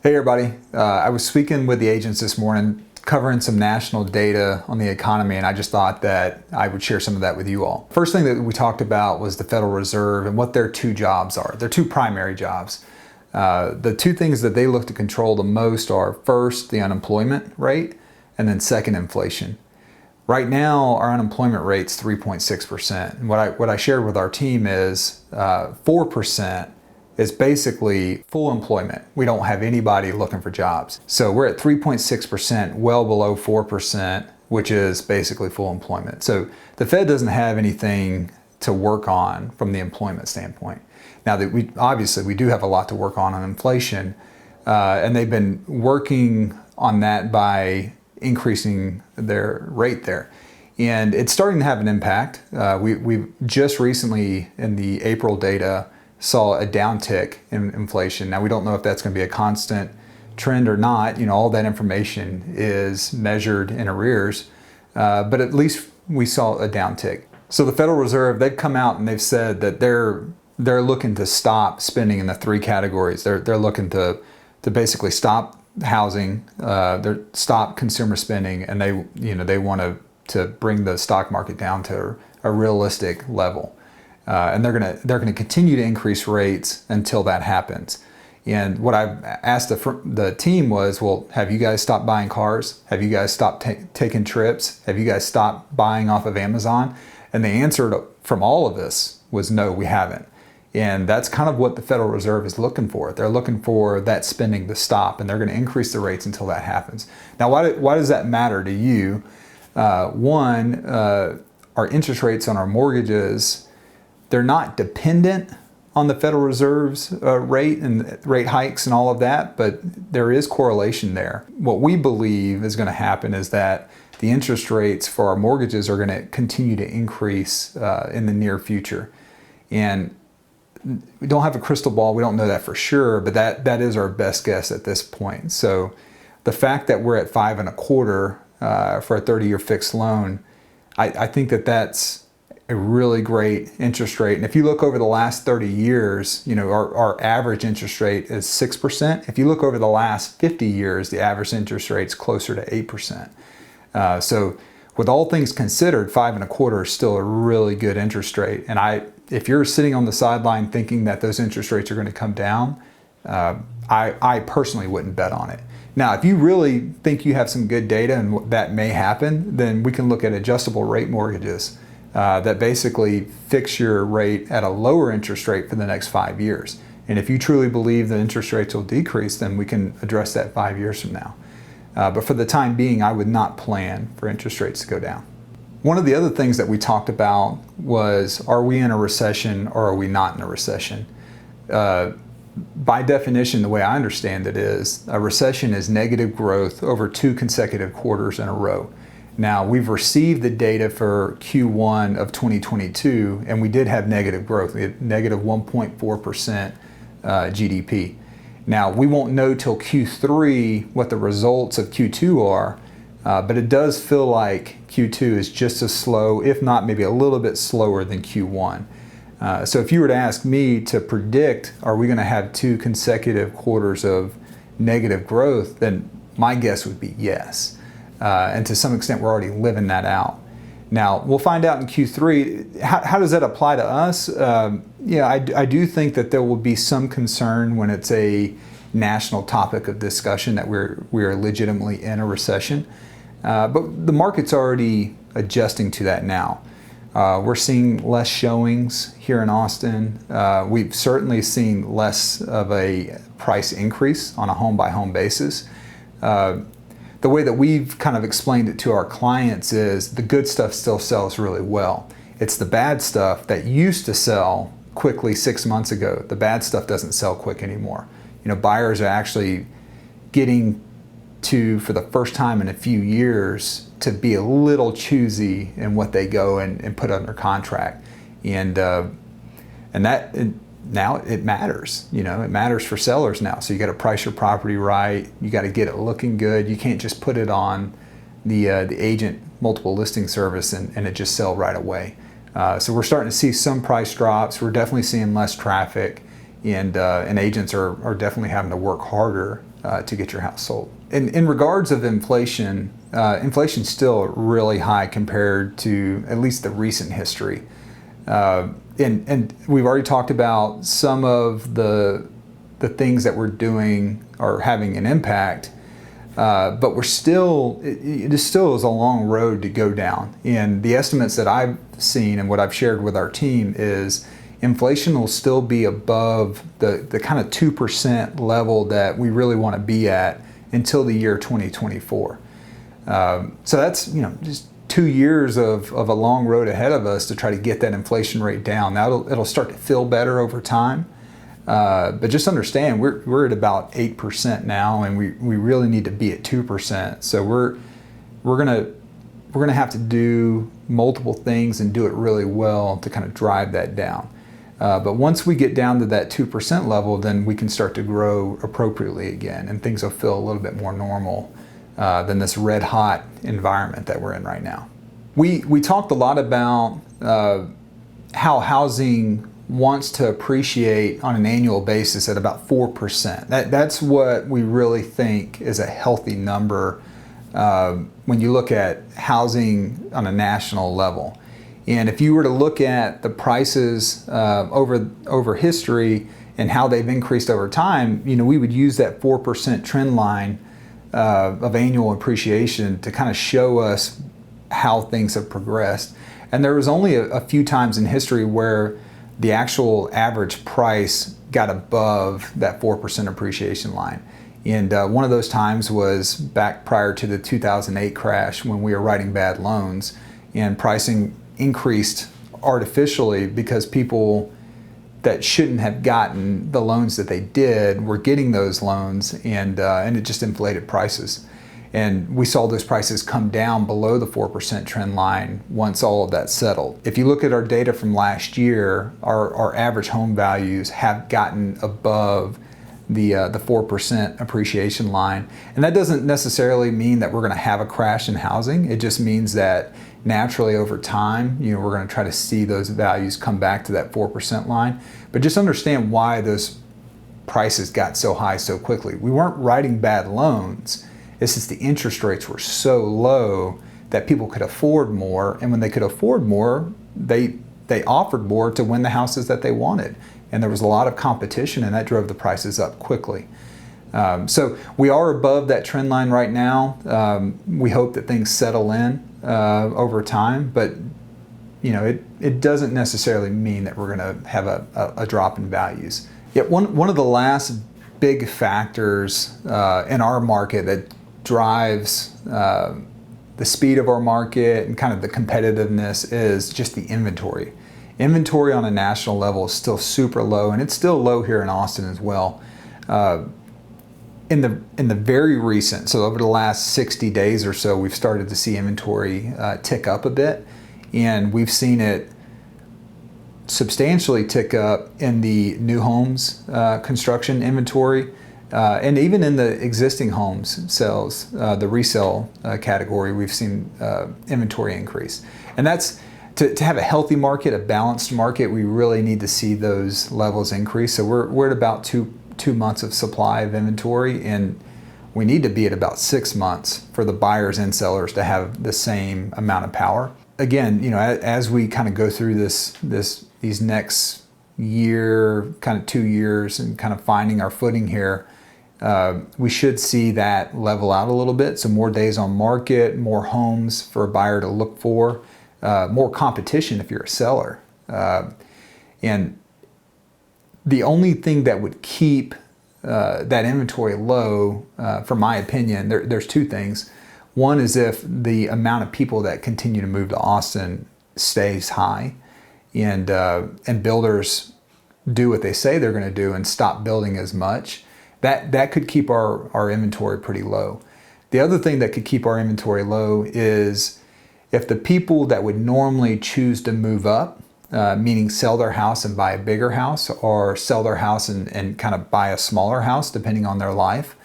Hey everybody, I was speaking with the agents this morning covering some national data on the economy, and I just thought that I would share some of that with you all. First thing that we talked about was the Federal Reserve and what their two jobs are, their two primary jobs. The two things that they look to control the most are first, the unemployment rate, and then second, inflation. Right now, our unemployment rate's 3.6%. And what I shared with our team is 4% is basically full employment. We don't have anybody looking for jobs. So we're at 3.6%, well below 4%, which is basically full employment. So the Fed doesn't have anything to work on from the employment standpoint. Now that we do have a lot to work on inflation, and they've been working on that by increasing their rate there. And it's starting to have an impact. We've just recently in the April data saw a downtick in inflation. Now we don't know if that's going to be a constant trend or not. You know, all that information is measured in arrears, but at least we saw a downtick. So the Federal Reserve, they've come out and they've said that they're looking to stop spending in the three categories. They're looking to basically stop housing, stop consumer spending, and they want to bring the stock market down to a realistic level. And they're gonna continue to increase rates until that happens. And what I've asked the team was, well, have you guys stopped buying cars? Have you guys stopped taking trips? Have you guys stopped buying off of Amazon? And the answer from all of us was no, we haven't. And that's kind of what the Federal Reserve is looking for. They're looking for that spending to stop, and they're going to increase the rates until that happens. Now, why does that matter to you? One, our interest rates on our mortgages, they're not dependent on the Federal Reserve's rate and rate hikes and all of that, but there is correlation there. What we believe is going to happen is that the interest rates for our mortgages are going to continue to increase in the near future. And we don't have a crystal ball, we don't know that for sure, but that is our best guess at this point. So the fact that we're at 5.25% for a 30-year fixed loan, I think that's a really great interest rate. And if you look over the last 30 years, you know, our average interest rate is 6%. If you look over the last 50 years, the average interest rate is closer to 8%. So with all things considered, 5.25% is still a really good interest rate. And if you're sitting on the sideline thinking that those interest rates are going to come down, I personally wouldn't bet on it. Now, if you really think you have some good data and that may happen, then we can look at adjustable rate mortgages that basically fix your rate at a lower interest rate for the next 5 years. And if you truly believe that interest rates will decrease, then we can address that 5 years from now. But for the time being, I would not plan for interest rates to go down. One of the other things that we talked about was, are we in a recession or are we not in a recession? By definition, the way I understand it is, a recession is negative growth over 2 consecutive quarters in a row. Now, we've received the data for Q1 of 2022, and we did have negative growth. We had negative 1.4% GDP. Now, we won't know till Q3 what the results of Q2 are, but it does feel like Q2 is just as slow, if not maybe a little bit slower than Q1. So if you were to ask me to predict, are we going to have 2 consecutive quarters of negative growth, then my guess would be yes. And to some extent, we're already living that out. Now, we'll find out in Q3. How does that apply to us? I do think that there will be some concern when it's a national topic of discussion that we are legitimately in a recession. But the market's already adjusting to that now. We're seeing less showings here in Austin. We've certainly seen less of a price increase on a home-by-home basis. The way that we've kind of explained it to our clients is the good stuff still sells really well. It's the bad stuff that used to sell quickly 6 months ago. The bad stuff doesn't sell quick anymore. You know, buyers are actually getting to, for the first time in a few years, to be a little choosy in what they go and put under contract. And now it matters. You know, it matters for sellers now. So you got to price your property right. You got to get it looking good. You can't just put it on the agent multiple listing service and it just sell right away. So we're starting to see some price drops. We're definitely seeing less traffic, and agents are definitely having to work harder to get your house sold. In regards of inflation, inflation's still really high compared to at least the recent history. And we've already talked about some of the things that we're doing are having an impact, but it still is a long road to go down. And the estimates that I've seen and what I've shared with our team is inflation will still be above the kind of 2% level that we really want to be at until the year 2024. So that's, just 2 years of a long road ahead of us to try to get that inflation rate down. Now it'll start to feel better over time. But just understand, we're at about 8% now, and we really need to be at 2%. So we're gonna have to do multiple things and do it really well to kind of drive that down. But once we get down to that 2% level, then we can start to grow appropriately again, and things will feel a little bit more normal than this red hot environment that we're in right now. We talked a lot about how housing wants to appreciate on an annual basis at about 4%. That's what we really think is a healthy number when you look at housing on a national level. And if you were to look at the prices over history and how they've increased over time, we would use that 4% trend line of annual appreciation to kind of show us how things have progressed. And there was only a few times in history where the actual average price got above that 4% appreciation line. And one of those times was back prior to the 2008 crash, when we were writing bad loans, and pricing increased artificially because people that shouldn't have gotten the loans that they did were getting those loans, and it just inflated prices. And we saw those prices come down below the 4% trend line once all of that settled. If you look at our data from last year, our average home values have gotten above the 4% appreciation line. And that doesn't necessarily mean that we're going to have a crash in housing. It just means that naturally over time, we're going to try to see those values come back to that 4% line. But just understand why those prices got so high so quickly. We weren't writing bad loans. It's just the interest rates were so low that people could afford more. And when they could afford more, they offered more to win the houses that they wanted. And there was a lot of competition, and that drove the prices up quickly. So we are above that trend line right now. We hope that things settle in over time, but it doesn't necessarily mean that we're going to have a drop in values. Yet one of the last big factors in our market that drives the speed of our market and kind of the competitiveness is just the inventory. Inventory on a national level is still super low, and it's still low here in Austin as well. In the very recent, so over the last 60 days or so, we've started to see inventory tick up a bit, and we've seen it substantially tick up in the new homes construction inventory, and even in the existing homes sales, the resale category, we've seen inventory increase. And that's to have a healthy market, a balanced market. We really need to see those levels increase. So we're at about two months of supply of inventory, and we need to be at about 6 months for the buyers and sellers to have the same amount of power. Again, as we kind of go through these next year, kind of 2 years, and kind of finding our footing here, we should see that level out a little bit. So more days on market, more homes for a buyer to look for, more competition if you're a seller. And the only thing that would keep that inventory low, from my opinion, there's two things. One is if the amount of people that continue to move to Austin stays high, and builders do what they say they're going to do and stop building as much. That could keep our inventory pretty low. The other thing that could keep our inventory low is if the people that would normally choose to move up, meaning sell their house and buy a bigger house, or sell their house and kind of buy a smaller house depending on their life,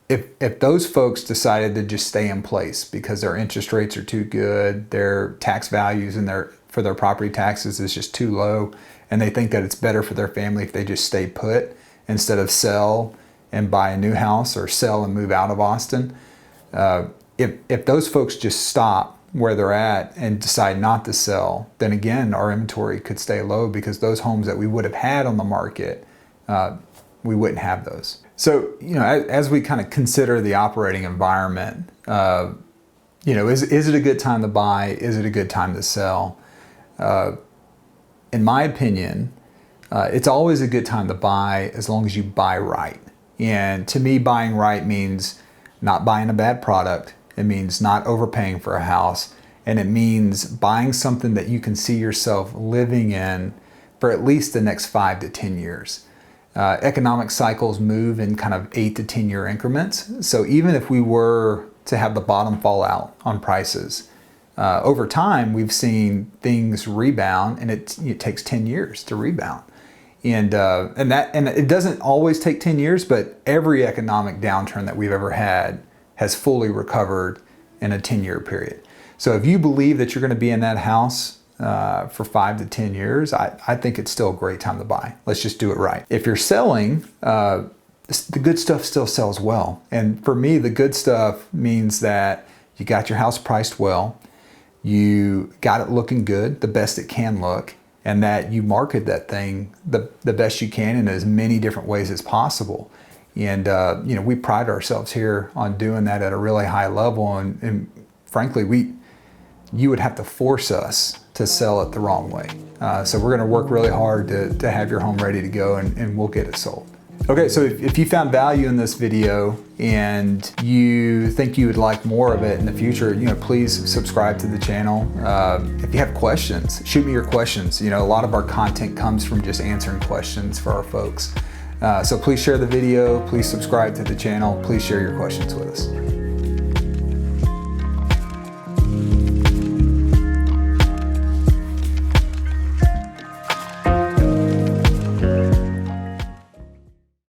if those folks decided to just stay in place because their interest rates are too good, their tax values and for their property taxes is just too low, and they think that it's better for their family if they just stay put instead of sell and buy a new house or sell and move out of Austin, if those folks just stop where they're at and decide not to sell, then again, our inventory could stay low because those homes that we would have had on the market, we wouldn't have those. So, as we kind of consider the operating environment, is it a good time to buy? Is it a good time to sell? In my opinion, it's always a good time to buy as long as you buy right. And to me, buying right means not buying a bad product. It means not overpaying for a house. And it means buying something that you can see yourself living in for at least the next 5 to 10 years. Economic cycles move in kind of 8 to 10 year increments. So even if we were to have the bottom fall out on prices, over time we've seen things rebound, and it takes 10 years to rebound. And it doesn't always take 10 years, but every economic downturn that we've ever had has fully recovered in a 10-year period. So if you believe that you're going to be in that house for 5 to 10 years, I think it's still a great time to buy. Let's just do it right. If you're selling, the good stuff still sells well. And for me, the good stuff means that you got your house priced well, you got it looking good, the best it can look, and that you market that thing the best you can in as many different ways as possible. And we pride ourselves here on doing that at a really high level. And frankly, you would have to force us to sell it the wrong way. So we're going to work really hard to have your home ready to go, and we'll get it sold. Okay, so if you found value in this video and you think you would like more of it in the future, please subscribe to the channel. If you have questions, shoot me your questions. A lot of our content comes from just answering questions for our folks. So please share the video, please subscribe to the channel, please share your questions with us.